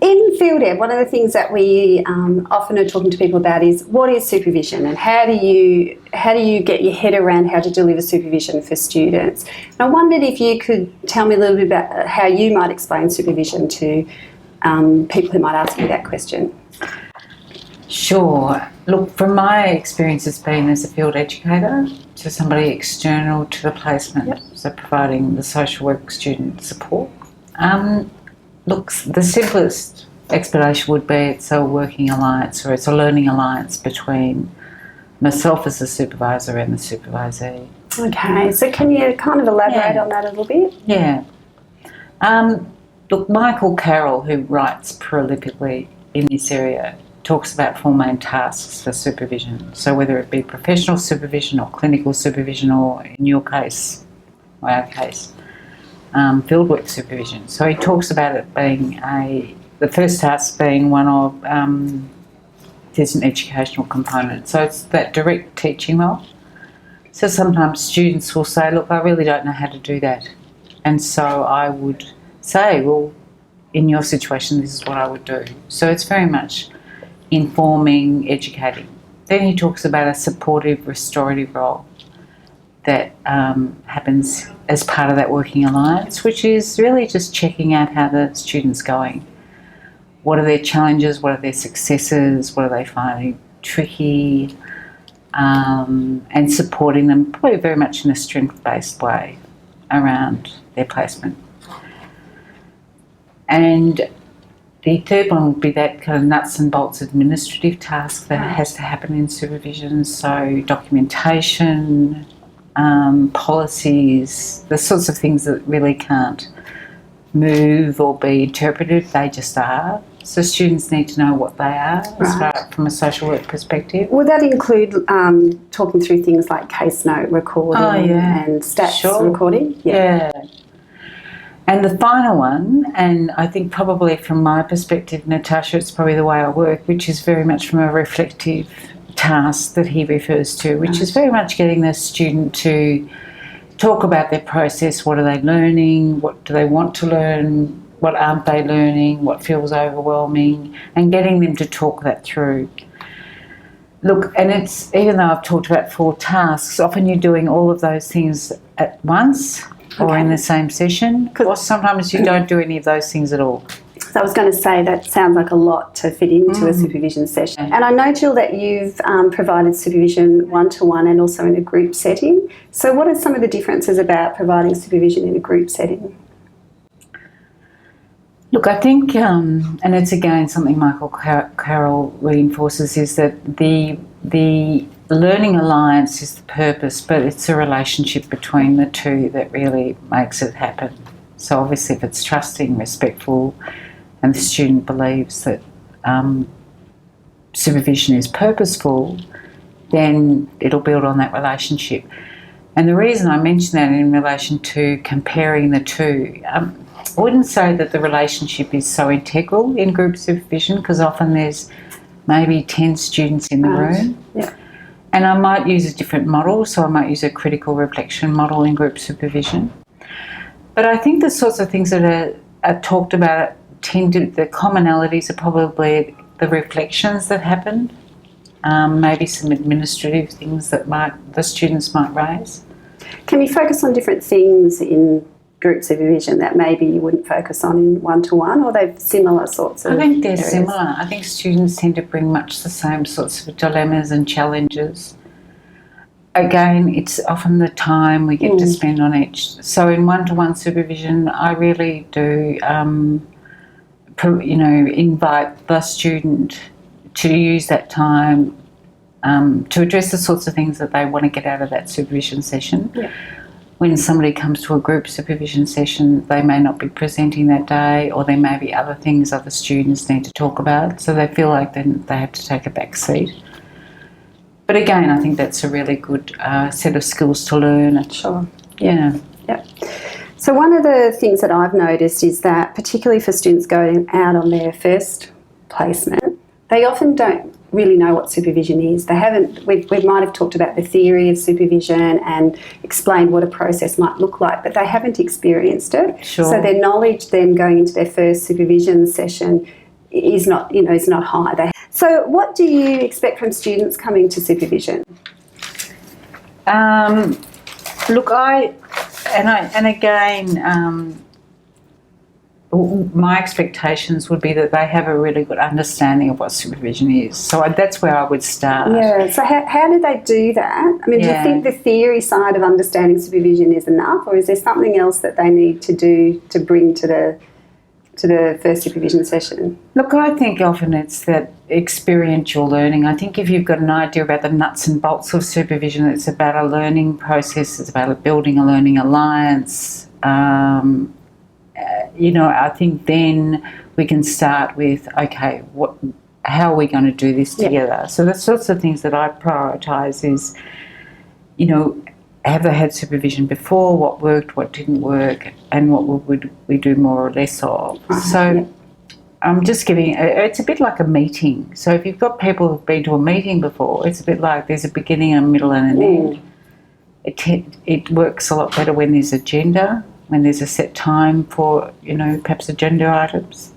In field ed, one of the things that we often are talking to people about is what is supervision, and how do you get your head around how to deliver supervision for students. And I wondered if you could tell me a little bit about how you might explain supervision to people who might ask you that question. Sure. Look, from my experience as being as a field educator, to somebody external to the placement, so providing the social work student support. Look, the simplest explanation would be it's a working alliance, or it's a learning alliance between myself as the supervisor and the supervisee. Okay, so can you kind of elaborate on that a little bit? Yeah. Look, Michael Carroll, who writes prolifically in this area, talks about 4 main tasks for supervision. So whether it be professional supervision or clinical supervision, or in your case, or our case, fieldwork supervision. So he talks about it being the first task being one of there's an educational component. So it's that direct teaching role. So sometimes students will say, look, I really don't know how to do that. And so I would say, well, in your situation, this is what I would do. So it's very much informing, educating. Then he talks about a supportive, restorative role that happens as part of that working alliance, which is really just checking out how the student's going. What are their challenges? What are their successes? What are they finding tricky? And supporting them probably very much in a strength-based way around their placement. And the third one would be that kind of nuts and bolts administrative task that has to happen in supervision. So documentation, policies, the sorts of things that really can't move or be interpreted, they just are. So students need to know what they are from a social work perspective. Would that include talking through things like case note recording and stats recording? Yeah. And the final one, and I think probably from my perspective, Natasha, it's probably the way I work, which is very much from a reflective task that he refers to, which is very much getting the student to talk about their process. What are they learning? What do they want to learn? What aren't they learning? What feels overwhelming? And getting them to talk that through. Look, and it's, even though I've talked about 4 tasks, often you're doing all of those things at once or in the same session, or sometimes you don't do any of those things at all. So I was going to say that sounds like a lot to fit into a supervision session. And I know, Jill, that you've provided supervision one-to-one and also in a group setting. So what are some of the differences about providing supervision in a group setting? Look, I think, and it's again something Michael Carroll reinforces, is that the learning alliance is the purpose, but it's a relationship between the two that really makes it happen. So obviously if it's trusting, respectful, and the student believes that supervision is purposeful, then it'll build on that relationship. And the reason I mention that in relation to comparing the two, I wouldn't say that the relationship is so integral in group supervision, because often there's maybe 10 students in the room. Yeah. And I might use a different model, so I might use a critical reflection model in group supervision. But I think the sorts of things that are talked about the commonalities are probably the reflections that happen, maybe some administrative things that the students might raise. Can you focus on different things in group supervision that maybe you wouldn't focus on in one-to-one, or they're similar sorts of I think they're areas? similar. I think students tend to bring much the same sorts of dilemmas and challenges. Again, it's often the time we get to spend on each. So in one-to-one supervision, I really do, invite the student to use that time to address the sorts of things that they want to get out of that supervision session. Yeah. When somebody comes to a group supervision session, they may not be presenting that day, or there may be other things other students need to talk about, so they feel like then they have to take a back seat. But again, I think that's a really good set of skills to learn. Sure. Yeah. Yep. So one of the things that I've noticed is that, particularly for students going out on their first placement, they often don't really know what supervision is. They haven't. We might have talked about the theory of supervision and explained what a process might look like, but they haven't experienced it. Sure. So their knowledge then going into their first supervision session is not high. So what do you expect from students coming to supervision? Look, my expectations would be that they have a really good understanding of what supervision is. So that's where I would start. Yeah. So how do they do that? I mean, do you think the theory side of understanding supervision is enough, or is there something else that they need to do to bring to the first supervision session? Look, I think often it's that experiential learning. I think if you've got an idea about the nuts and bolts of supervision, it's about a learning process, it's about building a learning alliance. I think then we can start with, okay, how are we going to do this together? So the sorts of things that I prioritise is, have they had supervision before, what worked, what didn't work, and what would we do more or less of. So I'm just giving, it's a bit like a meeting. So if you've got people who've been to a meeting before, it's a bit like there's a beginning, a middle and an end. It works a lot better when there's agenda, when there's a set time for, perhaps agenda items.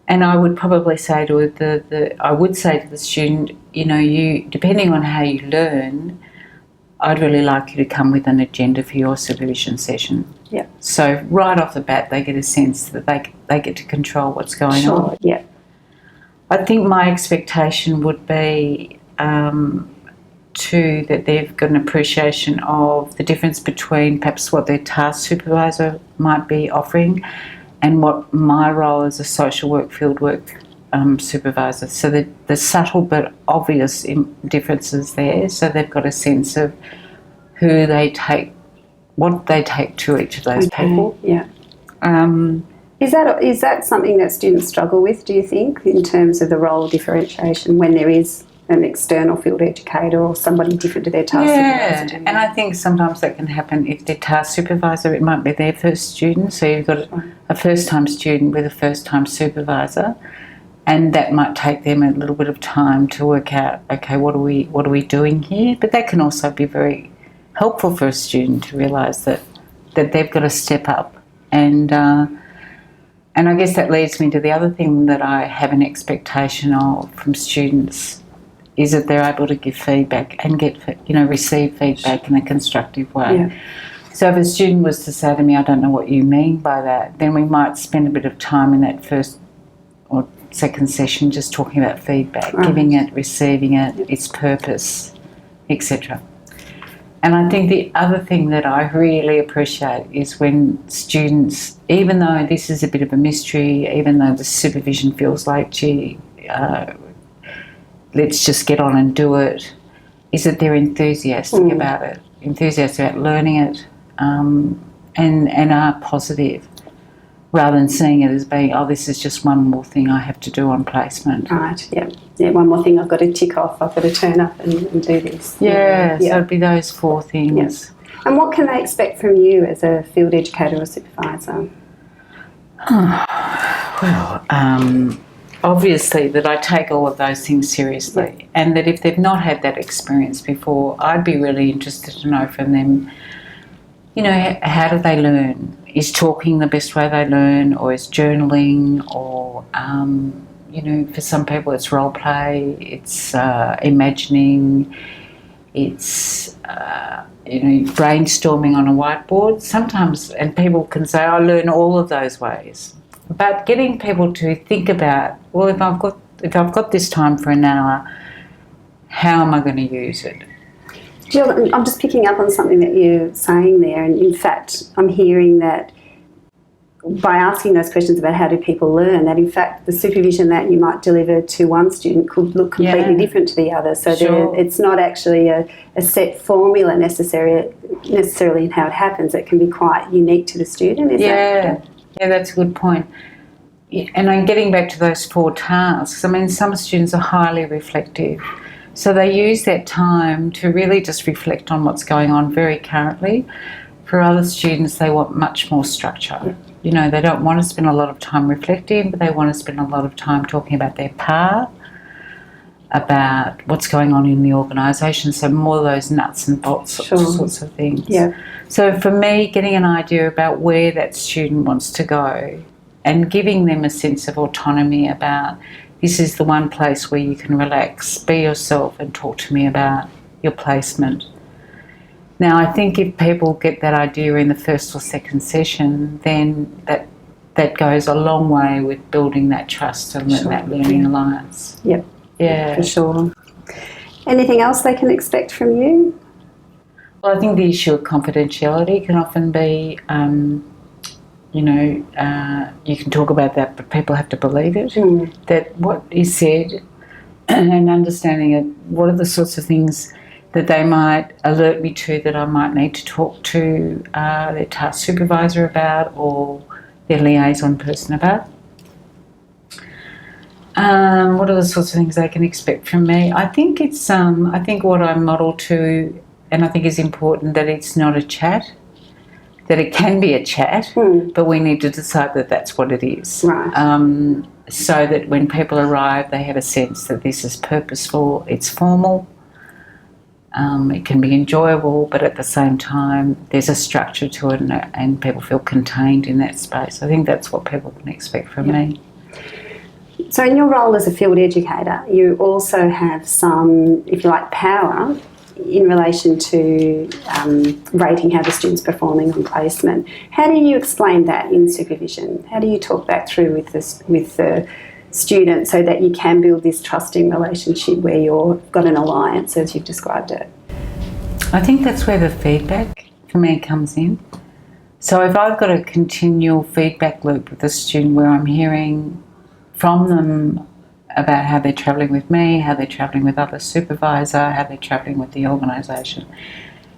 And I would probably say to the student, you, depending on how you learn, I'd really like you to come with an agenda for your supervision session. Yeah. So right off the bat, they get a sense that they get to control what's going on. Yeah. I think my expectation would be that they've got an appreciation of the difference between perhaps what their task supervisor might be offering and what my role as a social work, field work supervisor. So the subtle but obvious differences there. So they've got a sense of what they take to each of those people. Yeah. Is that something that students struggle with, do you think, in terms of the role differentiation when there is an external field educator or somebody different to their task supervisor? And I think sometimes that can happen if their task supervisor, it might be their first student. So you've got a first-time student with a first-time supervisor, and that might take them a little bit of time to work out, okay, what are we doing here? But that can also be very helpful for a student to realise that they've got to step up. And I guess that leads me to the other thing that I have an expectation of from students is that they're able to give feedback and receive feedback in a constructive way. Yeah. So if a student was to say to me, I don't know what you mean by that, then we might spend a bit of time in that first or second session just talking about feedback, giving it, receiving it, its purpose, etc. And I think the other thing that I really appreciate is when students, even though this is a bit of a mystery, even though the supervision feels like, let's just get on and do it, is that they're enthusiastic about it, enthusiastic about learning it, and are positive, rather than seeing it as being, this is just one more thing I have to do on placement. Right, yeah. Yeah, one more thing I've got to tick off, I've got to turn up and do this. Yeah, so it'd be those four things. Yes. And what can they expect from you as a field educator or supervisor? Obviously that I take all of those things seriously, and that if they've not had that experience before, I'd be really interested to know from them, how do they learn? Is talking the best way they learn, or is journaling, or, for some people it's role play, it's imagining, it's, brainstorming on a whiteboard. Sometimes, and people can say, I learn all of those ways. But getting people to think about, well, if I've got this time for an hour, how am I going to use it? Jill, I'm just picking up on something that you're saying there, and in fact, I'm hearing that by asking those questions about how do people learn, that in fact the supervision that you might deliver to one student could look completely different to the other. So it's not actually a set formula necessarily in how it happens. It can be quite unique to the student. Yeah, that's a good point. And I'm getting back to those 4 tasks. I mean, some students are highly reflective. So they use that time to really just reflect on what's going on very currently. For other students, they want much more structure. Yeah. You know, they don't want to spend a lot of time reflecting, but they want to spend a lot of time talking about their PAR, about what's going on in the organisation, so more of those nuts and bolts sorts of things. Yeah. So for me, getting an idea about where that student wants to go and giving them a sense of autonomy about this is the one place where you can relax, be yourself and talk to me about your placement. Now, I think if people get that idea in the first or second session, then that goes a long way with building that trust and that learning alliance. Yep. Yeah. For sure. Anything else they can expect from you? Well, I think the issue of confidentiality can often be, you can talk about that, but people have to believe it. That what is said and understanding it, what are the sorts of things that they might alert me to that I might need to talk to their task supervisor about or their liaison person about. What are the sorts of things they can expect from me? I think it's, I think what I model to, and I think is important, that it's not a chat, that it can be a chat, but we need to decide that that's what it is. Right. So that when people arrive, they have a sense that this is purposeful, it's formal, it can be enjoyable, but at the same time, there's a structure to it and people feel contained in that space. I think that's what people can expect from me. So in your role as a field educator, you also have some, if you like, power in relation to rating how the student's performing on placement. How do you explain that in supervision? How do you talk that through with the student so that you can build this trusting relationship where you've got an alliance, as you've described it? I think that's where the feedback for me comes in. So if I've got a continual feedback loop with a student where I'm hearing from them about how they're travelling with me, how they're travelling with other supervisor, how they're travelling with the organisation.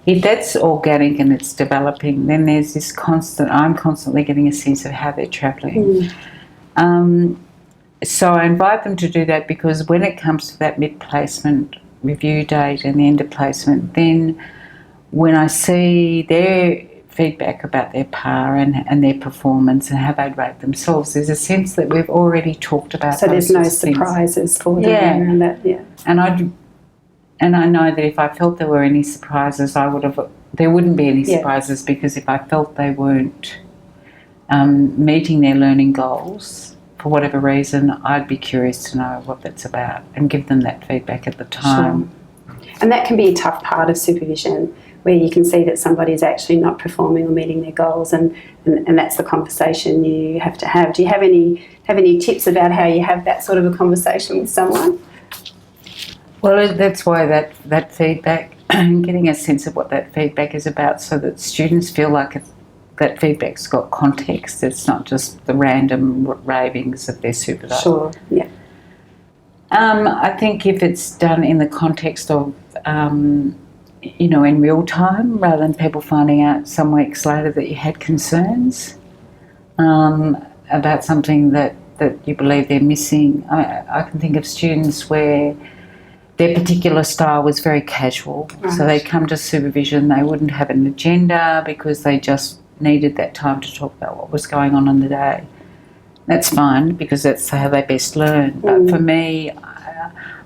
If that's organic and it's developing, then there's this I'm constantly getting a sense of how they're travelling. So I invite them to do that, because when it comes to that mid-placement review date and the end of placement, then when I see their feedback about their PAR and their performance and how they'd rate themselves, there's a sense that we've already talked about. So there's no surprises for them around that. Yeah. And I know that if I felt there were any surprises, there wouldn't be any surprises, because if I felt they weren't meeting their learning goals for whatever reason, I'd be curious to know what that's about and give them that feedback at the time. Sure. And that can be a tough part of supervision, where you can see that somebody's actually not performing or meeting their goals, and that's the conversation you have to have. Do you have any tips about how you have that sort of a conversation with someone? Well, that's why that feedback, getting a sense of what that feedback is about, so that students feel like that feedback's got context. It's not just the random ravings of their supervisor. Sure, yeah. I think if it's done in the context of, in real time, rather than people finding out some weeks later that you had concerns about something that you believe they're missing. I can think of students where their particular style was very casual. Right. So they come to supervision, they wouldn't have an agenda because they just needed that time to talk about what was going on in the day. That's fine, because that's how they best learn. But for me,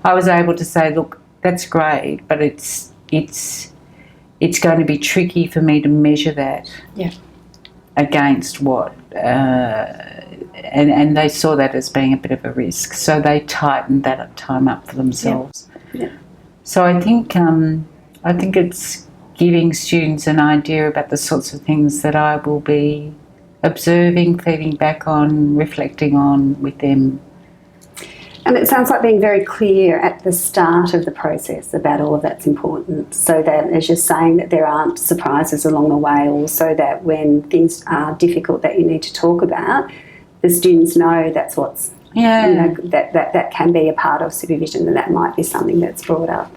I was able to say, look, that's great, but it's going to be tricky for me to measure that against what, and they saw that as being a bit of a risk. So they tightened that time up for themselves. Yeah. So I think it's giving students an idea about the sorts of things that I will be observing, feeding back on, reflecting on with them. And it sounds like being very clear at the start of the process about all of that's important, so that, as you're saying, that there aren't surprises along the way, or so that when things are difficult that you need to talk about, the students know that's what's, that can be a part of supervision, and that might be something that's brought up.